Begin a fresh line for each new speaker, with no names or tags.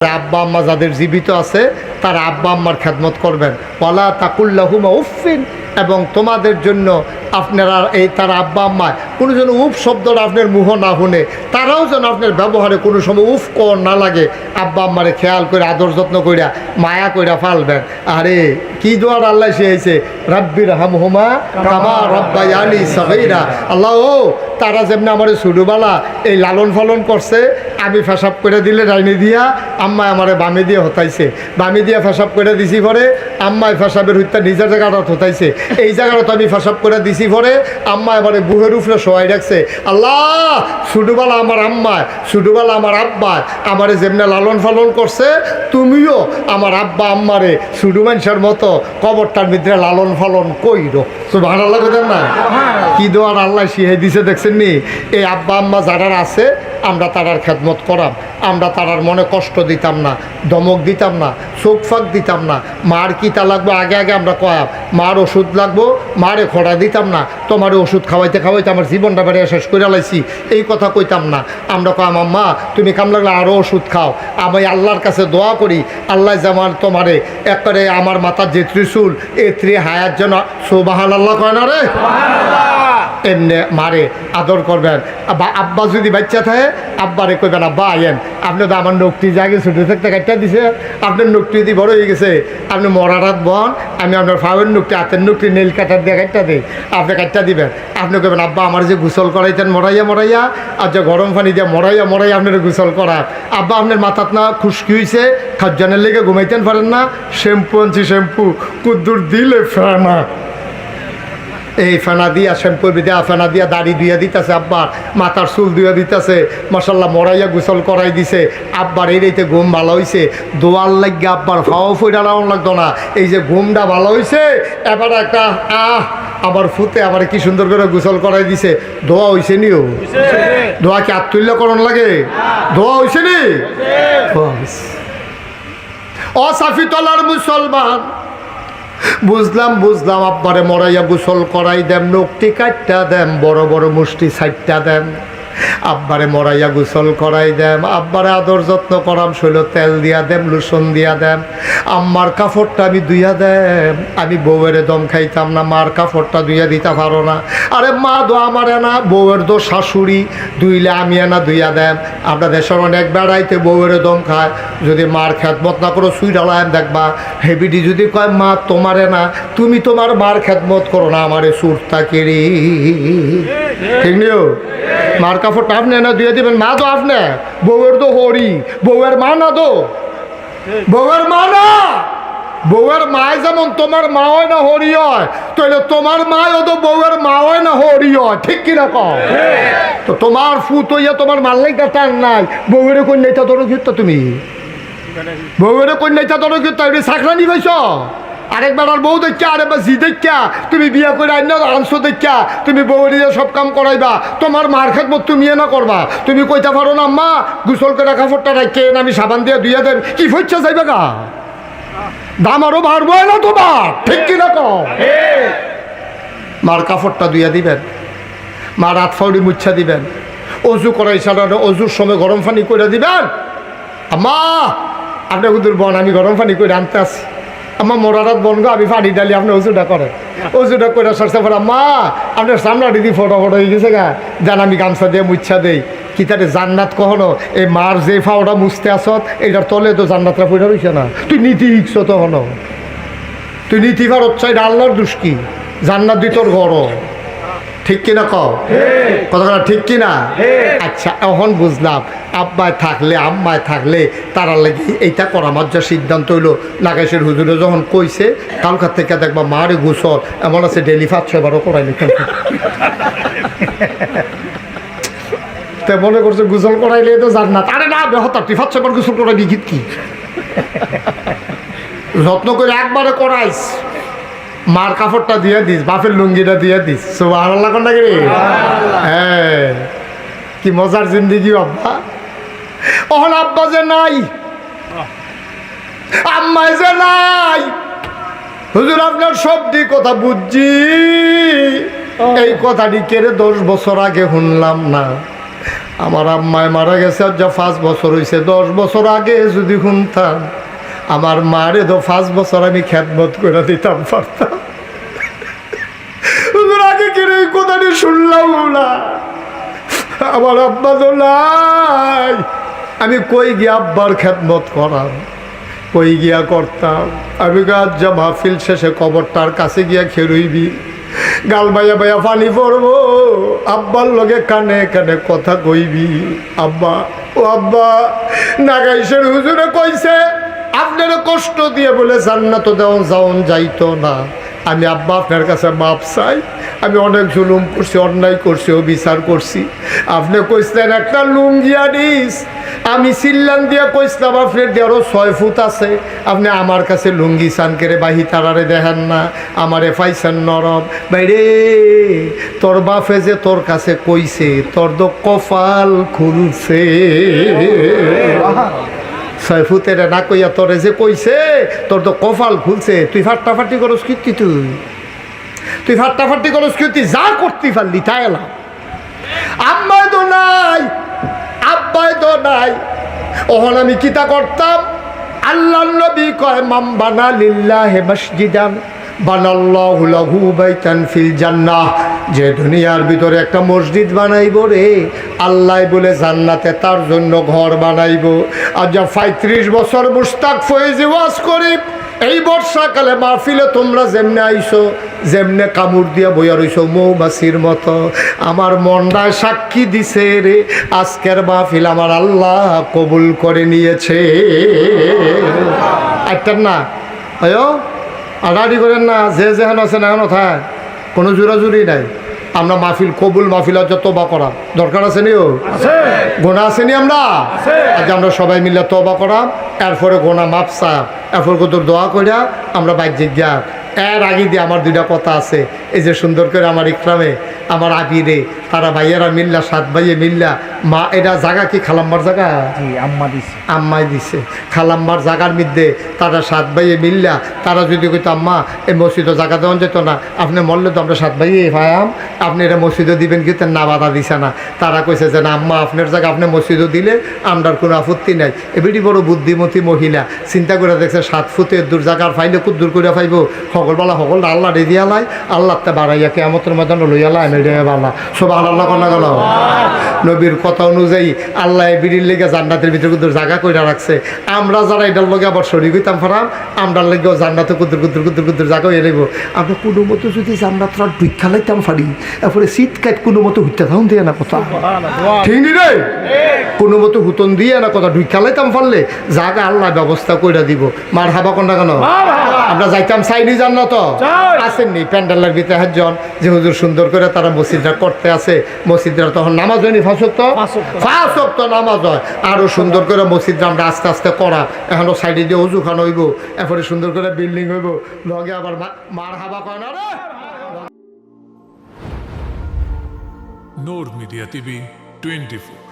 আব্বা আম্মা যাদের জীবিত আছে তারা আব্বা আম্মার খেদমত করবেন। ওয়ালা তাকুল্লাহুমা উফিন, এবং তোমাদের জন্য আপনারা এই তারা আব্বা আম্মা কোনো যেন উফ শব্দটা আপনার মুহ না শুনে, তারাও যেন আপনার ব্যবহারে কোনো সময় উফ কর না লাগে। আব্বা আম্মারে খেয়াল করে আদর যত্ন কইরা মায়া কইরা ফালবেন। আরে কি দোয়ার আল্লাহ শিখাইছে, রাব্বির হামহুমা কামা রাব্বায়ানি সগীরা। আল্লাহ ও তারা যেমনি আমার ছোটোবেলা এই লালন পালন করছে, আমি ফেসাব করে দিলে ডাইনি দিয়া আম্মায় আমারে বামে দিয়ে হতাইছে, বামে দিয়ে ফেসাব করে দিছি পরে আম্মায় ফেসাবের হত্যা নিজের জায়গাটা হতাইছে, এই জায়গাটা আমি ফেসাব করে দিছি পরে আম্মায় আমারে বুহের উপরে শোয়াই রাখছে। আল্লাহ ছোটোবেলা আমার আম্মায় ছোটোবেলা আমার আব্বায় আমারে যেমনি লালন পালন করছে, তুমিও আমার আব্বা আম্মারে ছোটো মানুষের মতো কবরটার ভিতরে লালন পালন কইরো। সুবহানাল্লাহ কইতেন না? কি দোয়ার আল্লাহ শিখাই দিছে দেখছেন নি? এই আব্বা আম্মা যারা আছে আমরা তারার খেদমত করাম, আমরা তারার মনে কষ্ট দিতাম না, দমক দিতাম না, চোখ ফাঁক দিতাম না। মার কিতা লাগবো আগে আগে আমরা কয়াম, মার ওষুধ লাগবো মারে খোড়া দিতাম না, তোমার ওষুধ খাওয়াইতে খাওয়াইতে আমার জীবনটা বেড়ে শেষ করে লাইছি এই কথা কইতাম না। আমরা কয়াম আম্মা তুমি কাম লাগলে আরও ওষুধ খাও, আমি আল্লাহর কাছে দোয়া করি আল্লাহ যেমন তোমারে একবারে আমার মাথার যে ত্রিশূল এই হায়াত যেন সুবহানাল্লাহ কয় না রে, এমনি মারে আদর করবেন। আব্বা যদি বাচ্চা থাকে আব্বারে কইবেন আব্বা আইয়েন, আপনি তো আমার নকটি জাগে ছোটো থাকতে কাটটা দিছে, আপনার নকটি যদি বড় হয়ে গেছে আপনি মরারাত বন, আমি আপনার ফাউের নকটি হাতের নকটি নীল কাটার দিয়ে কাটটা দিই, আপনি কাটটা দিবেন। আপনি কইবেন আব্বা আমার যে গোসল করাইতেন মরাইয়া মরাইয়া, আর যে গরম পানি দিয়ে মরাইয়া মরাইয়া আপনার গোসল করার। আব্বা আপনার মাথাত না খুশকি হয়েছে, খাজ্জানের লেগে ঘুমাইতেন পারেন না, শ্যাম্পু আনছি শ্যাম্পু কুদ্দুর দিলে ফেনা, এই ফেনা দিয়া শ্যাম্পু দিয়া ফেনা দিয়া দাড়ি ধুইয়া দিতেছে, আব্বার মাথার চুল ধুইয়া দিতেছে, মাশাল্লাহ মরাইয়া গোসল করাই দিছে। আব্বার এইতে ঘুম ভালো হয়েছে, দোয়ার লাগে আব্বার খাওয়া ফইরা রাউন লাগতো না, এই যে ঘুমটা ভালো হয়েছে এবার একটা আবার ফুতে আবার কি সুন্দর করে গোসল করাই দিছে। দোয়া হয়েছে নিও, দোয়া কি আত্মুল্য করণ লাগে, দোয়া হয়েছে নি অসাফি তলার মুসলমান। বুঝলাম বুঝলাম আব্বারে মরাইয়া গোসল করাই দেম, নকটি কাটটা দেম, বড় বড় মুষ্টি সাইটটা দেম, আব্বারে মরাইয়া গোসল করাই দেম, আব্বারে আদর যত্ন করাম, শৈল তেল দিয়া দেম, লোশন দিয়া দেম, আম্মার কাপড়টা আমি ধুইয়া দেম। আমি বউয়ের দম খাইতাম না, মার কাপড়টা ধুইয়া দিতে পারো না, আরে মা দো আমার এনা, বউয়ের দো শাশুড়ি ধুইলে আমি এনা ধুইয়া দেম। আমরা দেশের অনেক বেড়াইতে বউয়ের দম খায়, যদি মার খেদমত না করো সুই ডালায় দেখবা হেবিডি যদি কয় মা তোমার এনা, তুমি তোমার মার খেদমত করো না, আমারে সুরতা কেড়ি, ঠিক নিও মার কাপড়টা আপনি না দিয়ে দিবেন, মা তো আপনি বউয়ের তো হরি, বউয়ের মা না তো, বউয়ের মা না, বউয়ের মায় যেমন তোমার মা হয় না হরি হয়, তাহলে তোমার মাও তো বউয়ের মা হয় না হরি হয়, ঠিক কিনা কও? তো তোমার ফুত হইয়া তোমার মাল্লাইটা টান নাই, বউয়ের কন্যাটা ধরো কিন্তু তুমি বউয়ের কন্যাটা ধরো কিন্তু এটি চাকরানি পাইছ, আরেকবার আর বউ দেখা আরেকবার জি দেখা তুমি বিয়া করে আইন আনছো দেখা তুমি বউরি সব কাম করাইবা, তোমার মার খেদমত তুমি না করবা। তুমি কইতে পারো না মা গোসল করে কাপড়টা রাখে আমি সাবান দিয়ে ধুইয়া দেন, কি ফইচ্ছা যাইবে গা, দাম আরো বাড়বো না তোমার, ঠিক কিনা কও? মার কাপড়টা ধুইয়া দিবেন, মার হাত ফাউড়ি মুচ্ছা দিবেন, অজু করাই সাধারণ অজুর সময় গরম পানি করে দিবেন। আম্মা আপনার কুদুর বোন আমি গরম পানি করে আনতে আসি, আমার মোরারাত বনগো আমি পানি ডালি আপনি ওষুধটা করেন, ওষুধটা করে সরষে পড়া মা আপনার সামনা দিদি ফটো ফটো হয়ে গেছে গা, জান আমি গামছা দিয়ে মুচ্ছা দেই। কি তারে জান্নাত কখনো এই মার যে ফাওটা মুছতে আসত এটার তলে তো জান্নাতরা পড়ে রয়েছে না, তুই নীতি ইচ্ছ তখনও, তুই নীতি ভারত চাই আল্লাহর দুষ্কি, জান্নাত দিই তোর ঘর, ঠিক কিনা কও কথাটা, ঠিক কিনা? আচ্ছা এখন বুঝলাম আব্বায় থাকলে আম্মায় থাকলে তারা লাগে এইটা করা মার যা সিদ্ধান্ত হইলো। নাগেশের হুজুরে যখন কইছে কালকার থেকে দেখবা মারে গোসল এমন আছে ডেলি 5-6 বারও করাইনি, তে মনে করছে গোসল করাইলে তো জান্নাত, আরে না বেহতার তুই 5-6 বার গোসল করাইবি কি যত্ন করে একবারে করাইস, মার কাপড়টা দিয়ে দিস, বাপের লুঙ্গিটা দিয়ে দিস, সুবহানাল্লাহ কোন নাকি? হ্যাঁ কি মজার জিন্দিগি আব্বা। ওহন আব্বা যে নাই, আম্মাই যে নাই, হুজুর আপনার সবদি কথা বুঝছি, এই কথাটি কেড়ে 10 বছর আগে শুনলাম না, আমার আম্মায় মারা গেছে যা 5 বছর হয়েছে। 10 বছর আগে যদি শুনতাম আমার মারে তো 5 বছর আমি খেদমত করে দিতাম পারতাম। আগে কেন এই কথাটি শুনলাম না? আমার আব্বা তো নাই, আমি কই গিয়া আব্বার খেদমত করাম, কই গিয়া করতাম? আমি গাছ যা মাহফিল শেষে কবরটার কাছে গিয়া খেরুইবি, গাল বাইয়া বাইয়া পানি পড়বো, আব্বার লগে কানে কানে কথা কইবি। আব্বা, ও আব্বা, নাগাইশের হুজুরে কইছে আপনার কষ্ট দিয়ে বলে জান্নাত দেওয়া যাওন যাইতো না। আমি আব্বা আপনার কাছে মাপ চাই, আমি অনেক জুলুম করছি, অন্যায় করছি, অবিচার করছি। আপনি কইসলেন একটা লুঙ্গি আনিস, আমি চিল্লান দিয়া কইসলাম আপনার দিয়ে আরও 6 ফুট আছে, আপনি আমার কাছে লুঙ্গি চান করে বাহি তারারে দেখেন না, আমারে পাইছেন নরম। বাইরে তোর বাপে যে তোর কাছে কইছে তোর তো কপাল খুলছে। 6 ফুটের না কইয়া তোরে যে কইছে তোর তো কপাল খুলছে। তুই ফাটাফাটি করস কীর্তি, তুই ফাটাফাটি করস কীর্তি, যা করতে পারলি তাই এলাম। আম্মাই তো নাই, আব্বাই তো নাই, ওহন আমি কিতা করতাম? আল্লাহ নবী কয় মান বানা লিল্লাহি মসজিদান বানাল্লাহু লাহু বাইতান ফিল জান্নাহ। যে দুনিয়ার ভিতরে একটা মসজিদ বানাইব রে, আল্লাহ বলে জান্নাতে তার জন্য ঘর বানাইব। আর যা 35 বছর মুস্তাক ফয়েজি ওয়াজ করি, এই বর্ষাকালে মাহফিলে তোমরা যেমনে আইসো, যেমনে কামড় দিয়া বইয়া রইছো মৌমাছির মতো, আমার মনটায় সাক্ষী দিছে রে আজকের মাহফিল আমার আল্লাহ কবুল করে নিয়েছে। একটা না আয়ো আড়াড়ি করেন না, যে যেখান আছে না এখন থাক, কোনো জোরাজুরি নাই। আমরা মাহফিল কবুল, মাহফিল যত তওবা করা দরকার আছে নিও, গোনা আছে নি? আমরা আজ আমরা সবাই মিলে তওবা করা, এরপরে গোনা মাপসা, এরপর কত দোয়া করিয়া আমরা বাহ্যিক জ্ঞান। এর আগে দিয়ে আমার 2টা কথা আছে। এই যে সুন্দর করে আমার ইকরামে আমার আবিরে তারা ভাইয়েরা মিল্লা, 7 ভাইয়ে মিল্লা, মা এটা জায়গা কি খালাম্মার জায়গা? আম্মাই দিছে। খালাম্মার জায়গার মধ্যে তারা 7 ভাইয়ে মিল্লা, তারা যদি কইতো আম্মা এই মসজিদও জায়গা দেওয়া যেত না, আপনি মরলে তো আমরা 7 ভাইয়ে ভাইয়াম, আপনি এটা মসজিদও দিবেন কিন্তু না, বাধা দিছে না। তারা কইছে যে না আম্মা আপনার জায়গা আপনি মসজিদও দিলে আমরার কোনো আপত্তি নাই। এবিটি বড় বুদ্ধিমতী মহিলা চিন্তা করে দেখছে 7 ফুটের দূর জায়গার ফাইলে খুব দূর করে ফাইব, সকলবেলা সকল আল্লাহ রে দিয়ালাই, আল্লাহ তে বাড়াইয়া কেয়ামতের ময়দানে লইয়ালা এনে বালা সব আল্লাহ কন্যা গেল। নবীর কথা অনুযায়ী আল্লাহ বিড়ির লেগে জান্নাতের ভিতরে কুদুর জায়গা কইরা রাখছে। আমরা যারা এটার লগে আবার শরীর হইতাম ফারাম, আমরার লেগেও জান্নাতে কুদুর কুদুর কুদুর কুদুর জায়গা হয়ে নেব। আমরা কোনো মতো যদি জান্নাতরা ভিক্ষা লাইতাম ফারি, এরপরে শীত কাট কোনো মতো হুইতে থাকুন দিয়ে না কথা, ঠিক নি রে? কোনো মতো হুতন দিয়ে না কথা, ভিক্ষা লাইতাম ফারলে জায়গা আল্লাহ ব্যবস্থা কইরা দিব। মার হাবা কন্যা কেন? আমরা যাইতাম চাইনি জান্নাত আসেননি প্যান্ডেলের ভিতরে একজন যে হুজুর সুন্দর করে তারা মসজিদটা করতে আছে, মসজিদটা তখন নামাজ হয়নি 5 ওয়াক্ত নামাজ হয়, আরো সুন্দর করে মসজিদটা আমরা আস্তে আস্তে করা, এখনো সাইডে দিয়ে উজু খান হইব, এরপরে সুন্দর করে বিল্ডিং হইব, লগে আবার মার হাবা কয় না রে।
নূর মিডিয়া টিভি 24।